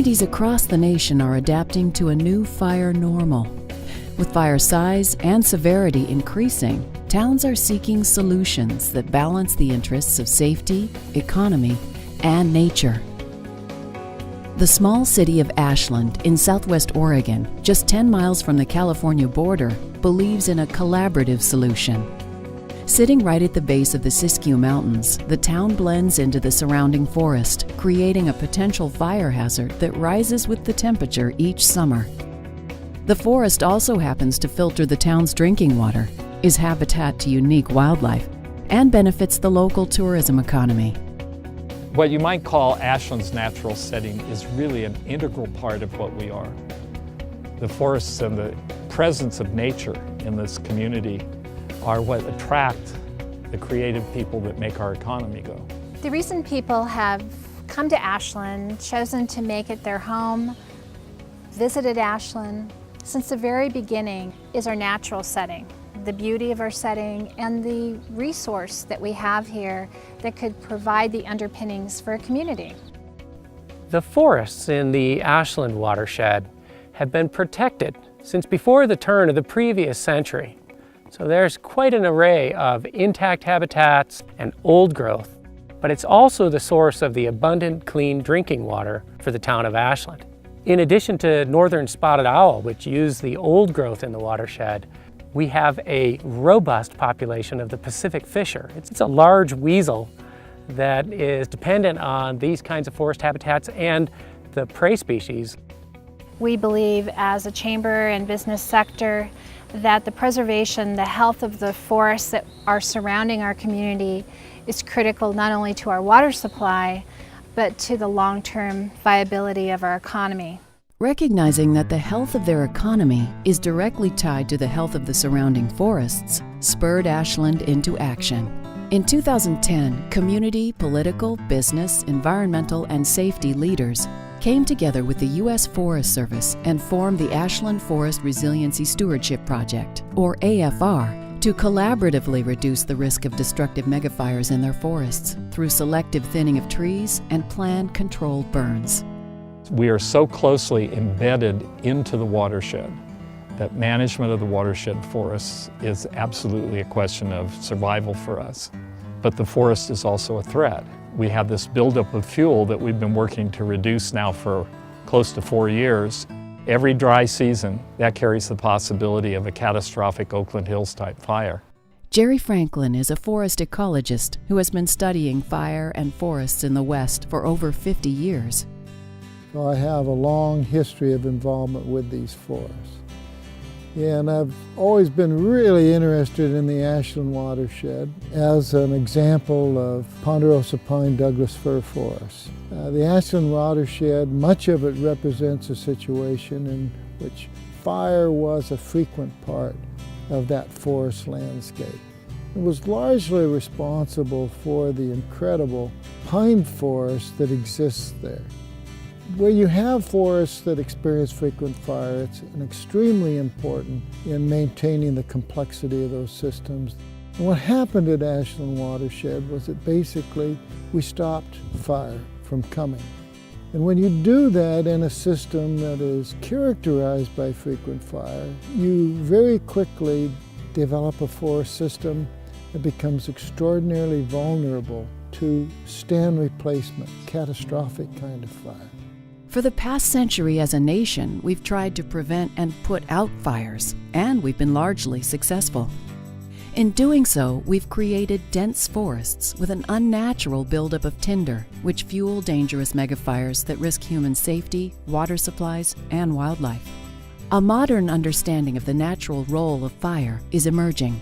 Communities across the nation are adapting to a new fire normal. With fire size and severity increasing, towns are seeking solutions that balance the interests of safety, economy, and nature. The small city of Ashland in southwest Oregon, just 10 miles from the California border, believes in a collaborative solution. Sitting right at the base of the Siskiyou Mountains, the town blends into the surrounding forest, creating a potential fire hazard that rises with the temperature each summer. The forest also happens to filter the town's drinking water, is habitat to unique wildlife, and benefits the local tourism economy. What you might call Ashland's natural setting is really an integral part of what we are. The forests and the presence of nature in this community are what attract the creative people that make our economy go. The reason people have come to Ashland, chosen to make it their home, visited Ashland since the very beginning is our natural setting, the beauty of our setting, and the resource that we have here that could provide the underpinnings for a community. The forests in the Ashland watershed have been protected since before the turn of the previous century. So there's quite an array of intact habitats and old growth, but it's also the source of the abundant, clean drinking water for the town of Ashland. In addition to northern spotted owl, which use the old growth in the watershed, we have a robust population of the Pacific fisher. It's a large weasel that is dependent on these kinds of forest habitats and the prey species. We believe as a chamber and business sector that the preservation, the health of the forests that are surrounding our community is critical not only to our water supply, but to the long-term viability of our economy. Recognizing that the health of their economy is directly tied to the health of the surrounding forests, spurred Ashland into action. In 2010, community, political, business, environmental, and safety leaders came together with the U.S. Forest Service and formed the Ashland Forest Resiliency Stewardship Project, or AFR, to collaboratively reduce the risk of destructive megafires in their forests through selective thinning of trees and planned controlled burns. We are so closely embedded into the watershed that management of the watershed forests is absolutely a question of survival for us. But the forest is also a threat. We have this buildup of fuel that we've been working to reduce now for close to 4 years. Every dry season, that carries the possibility of a catastrophic Oakland Hills type fire. Jerry Franklin is a forest ecologist who has been studying fire and forests in the West for over 50 years. So I have a long history of involvement with these forests. And I've always been really interested in the Ashland watershed as an example of ponderosa pine Douglas fir forests. The Ashland watershed, much of it represents a situation in which fire was a frequent part of that forest landscape. It was largely responsible for the incredible pine forest that exists there. Where you have forests that experience frequent fire, it's extremely important in maintaining the complexity of those systems. And what happened at Ashland Watershed was that basically we stopped fire from coming. And when you do that in a system that is characterized by frequent fire, you very quickly develop a forest system that becomes extraordinarily vulnerable to stand replacement, catastrophic kind of fire. For the past century as a nation, we've tried to prevent and put out fires, and we've been largely successful. In doing so, we've created dense forests with an unnatural buildup of tinder, which fuel dangerous megafires that risk human safety, water supplies, and wildlife. A modern understanding of the natural role of fire is emerging.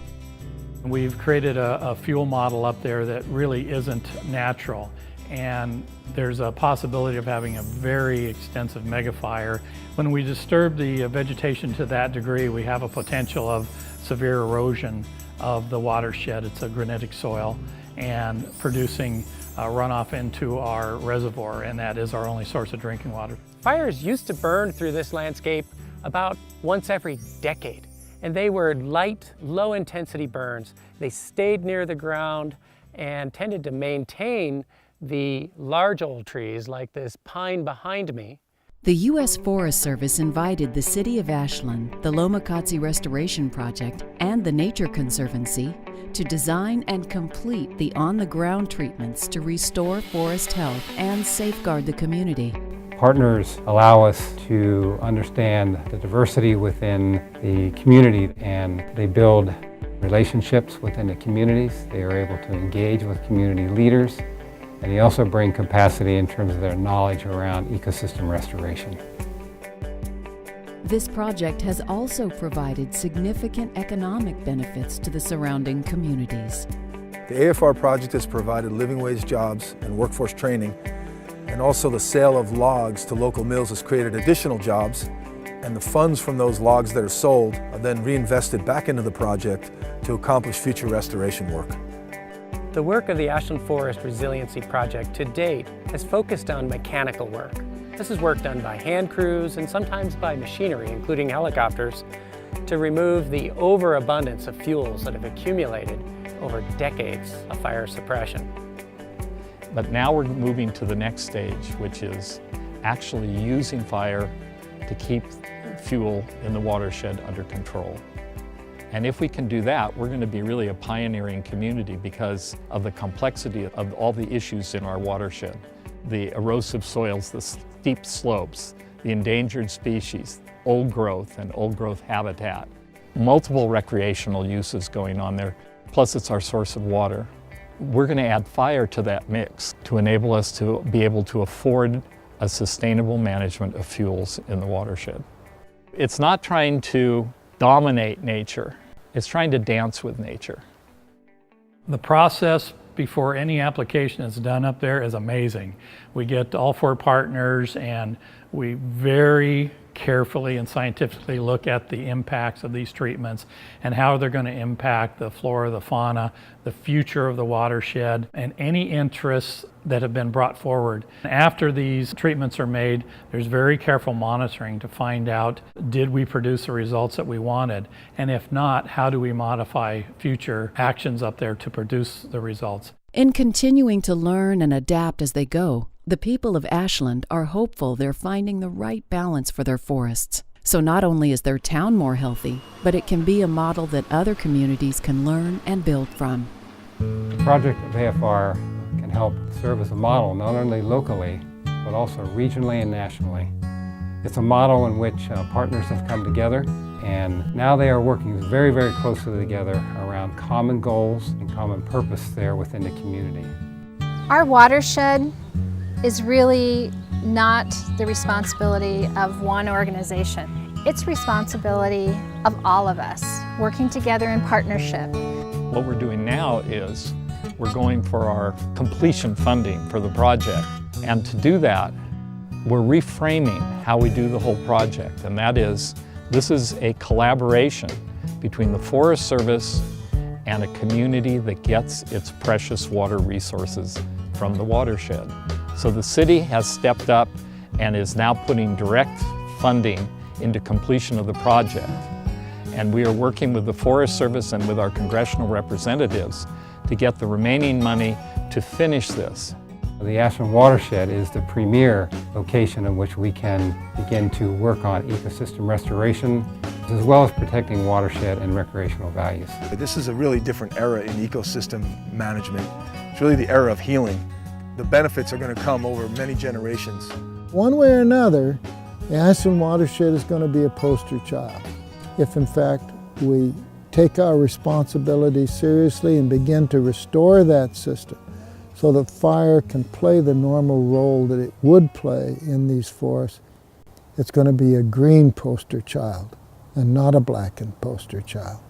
We've created a fuel model up there that really isn't natural. And there's a possibility of having a very extensive megafire. When we disturb the vegetation to that degree, we have a potential of severe erosion of the watershed. It's a granitic soil and producing runoff into our reservoir, and that is our only source of drinking water. Fires used to burn through this landscape about once every decade, and they were light, low-intensity burns. They stayed near the ground and tended to maintain the large old trees like this pine behind me. The U.S. Forest Service invited the City of Ashland, the Lomakatsi Restoration Project, and the Nature Conservancy to design and complete the on-the-ground treatments to restore forest health and safeguard the community. Partners allow us to understand the diversity within the community, and they build relationships within the communities. They are able to engage with community leaders, and they also bring capacity in terms of their knowledge around ecosystem restoration. This project has also provided significant economic benefits to the surrounding communities. The AFR project has provided living wage jobs and workforce training, and also the sale of logs to local mills has created additional jobs, and the funds from those logs that are sold are then reinvested back into the project to accomplish future restoration work. The work of the Ashland Forest Resiliency Project to date has focused on mechanical work. This is work done by hand crews and sometimes by machinery, including helicopters, to remove the overabundance of fuels that have accumulated over decades of fire suppression. But now we're moving to the next stage, which is actually using fire to keep fuel in the watershed under control. And if we can do that, we're going to be really a pioneering community because of the complexity of all the issues in our watershed. The erosive soils, the steep slopes, the endangered species, old growth and old growth habitat. Multiple recreational uses going on there, plus it's our source of water. We're going to add fire to that mix to enable us to be able to afford a sustainable management of fuels in the watershed. It's not trying to dominate nature, it's trying to dance with nature. The process before any application is done up there is amazing. We get all 4 partners and we very carefully and scientifically look at the impacts of these treatments and how they're going to impact the flora, the fauna, the future of the watershed, and any interests that have been brought forward. After these treatments are made, there's very careful monitoring to find out, did we produce the results that we wanted? And if not, how do we modify future actions up there to produce the results? In continuing to learn and adapt as they go, the people of Ashland are hopeful they're finding the right balance for their forests. So not only is their town more healthy, but it can be a model that other communities can learn and build from. The project of AFR can help serve as a model not only locally, but also regionally and nationally. It's a model in which partners have come together, and now they are working very, very closely together around common goals and common purpose there within the community. Our watershed is really not the responsibility of one organization. It's responsibility of all of us, working together in partnership. What we're doing now is we're going for our completion funding for the project. And to do that, we're reframing how we do the whole project. And that is, this is a collaboration between the Forest Service and a community that gets its precious water resources from the watershed. So the city has stepped up and is now putting direct funding into completion of the project. And we are working with the Forest Service and with our congressional representatives to get the remaining money to finish this. The Ashland watershed is the premier location in which we can begin to work on ecosystem restoration, as well as protecting watershed and recreational values. This is a really different era in ecosystem management. It's really the era of healing. The benefits are going to come over many generations. One way or another, the Ashland watershed is going to be a poster child. If in fact we take our responsibility seriously and begin to restore that system so that fire can play the normal role that it would play in these forests, it's going to be a green poster child and not a blackened poster child.